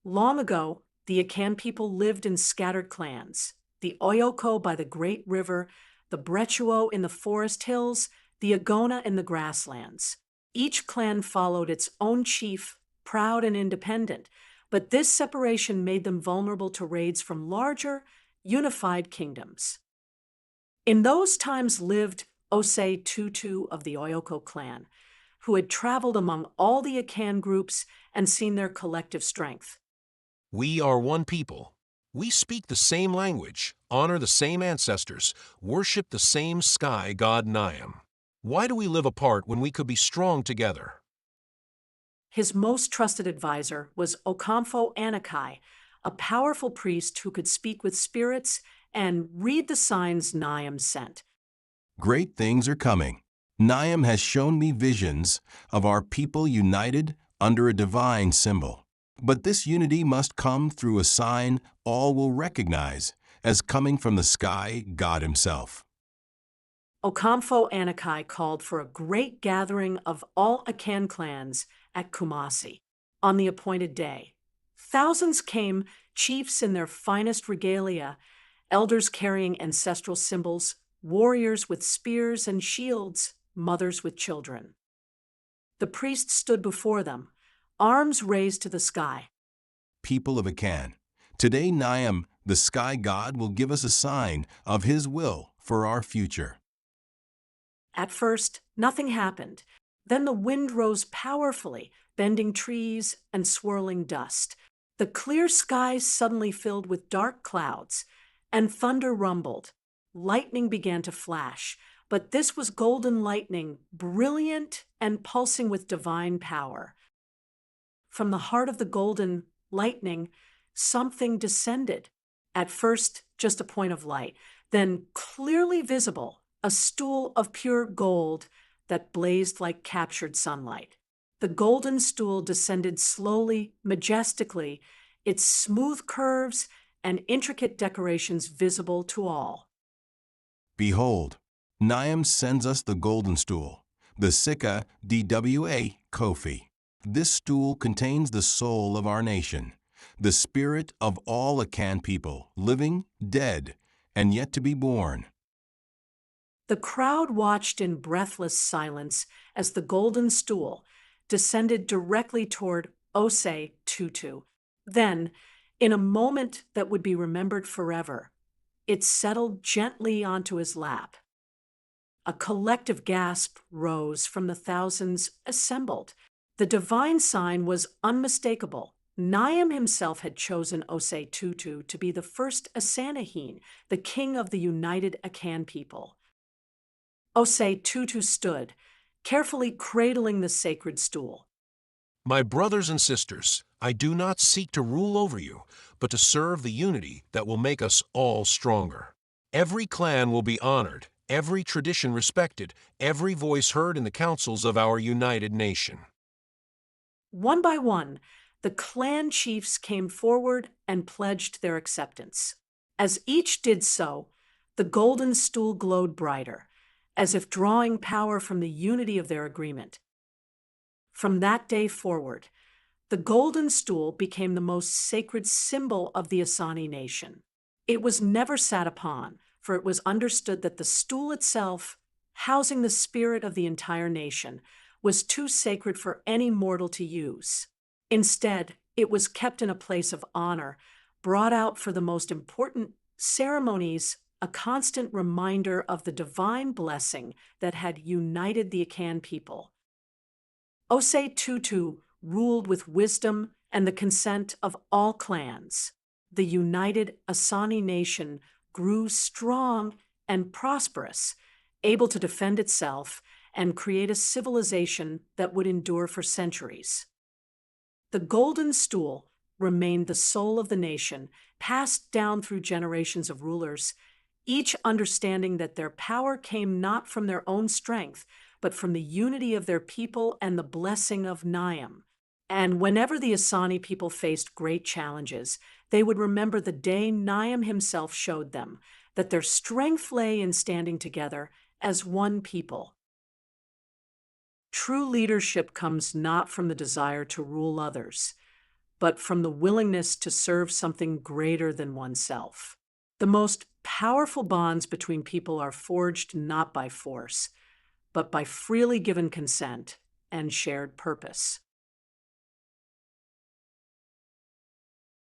Long ago, the Akan people lived in scattered clans. The Oyoko by the great river, the Brechuo in the forest hills, the Agona in the grasslands. Each clan followed its own chief, proud and independent, but this separation made them vulnerable to raids from larger, unified kingdoms. In those times lived Osei Tutu of the Oyoko clan, who had traveled among all the Akan groups and seen their collective strength. We are one people. We speak the same language, honor the same ancestors, worship the same sky god Niam. Why do we live apart when we could be strong together? His most trusted advisor was Okamfo Anakai, a powerful priest who could speak with spirits and read the signs Niam sent. Great things are coming. Niam has shown me visions of our people united under a divine symbol. But this unity must come through a sign all will recognize as coming from the sky god himself. Okamfo Anakai called for a great gathering of all Akan clans at Kumasi on the appointed day. Thousands came, chiefs in their finest regalia, elders carrying ancestral symbols, warriors with spears and shields, mothers with children. The priest stood before them, arms raised to the sky. People of Akan, today Niam, the sky god, will give us a sign of his will for our future. At first, nothing happened. Then the wind rose powerfully, bending trees and swirling dust. The clear skies suddenly filled with dark clouds, and thunder rumbled. Lightning began to flash, but this was golden lightning, brilliant and pulsing with divine power. From the heart of the golden lightning, something descended. At first, just a point of light, then clearly visible, a stool of pure gold that blazed like captured sunlight. The golden stool descended slowly, majestically, its smooth curves and intricate decorations visible to all. Behold, Niam sends us the golden stool, the Sika DWA Kofi. This stool contains the soul of our nation, the spirit of all Akan people, living, dead, and yet to be born. The crowd watched in breathless silence as the golden stool descended directly toward Osei Tutu. Then, in a moment that would be remembered forever, it settled gently onto his lap. A collective gasp rose from the thousands assembled. The divine sign was unmistakable. Niam himself had chosen Osei Tutu to be the first Asanahin, the king of the united Akan people. Osei Tutu stood, carefully cradling the sacred stool. My brothers and sisters, I do not seek to rule over you, but to serve the unity that will make us all stronger. Every clan will be honored, every tradition respected, every voice heard in the councils of our united nation. One by one, the clan chiefs came forward and pledged their acceptance. As each did so, the golden stool glowed brighter, as if drawing power from the unity of their agreement. From that day forward, the golden stool became the most sacred symbol of the Asani nation. It was never sat upon, for it was understood that the stool itself, housing the spirit of the entire nation, was too sacred for any mortal to use. Instead, it was kept in a place of honor, brought out for the most important ceremonies, a constant reminder of the divine blessing that had united the Akan people. Osei Tutu ruled with wisdom and the consent of all clans. The united Asani nation grew strong and prosperous, able to defend itself and create a civilization that would endure for centuries. The golden stool remained the soul of the nation, passed down through generations of rulers, each understanding that their power came not from their own strength, but from the unity of their people and the blessing of Niam. And whenever the Asani people faced great challenges, they would remember the day Niam himself showed them that their strength lay in standing together as one people. True leadership comes not from the desire to rule others, but from the willingness to serve something greater than oneself. The most powerful bonds between people are forged not by force, but by freely given consent and shared purpose.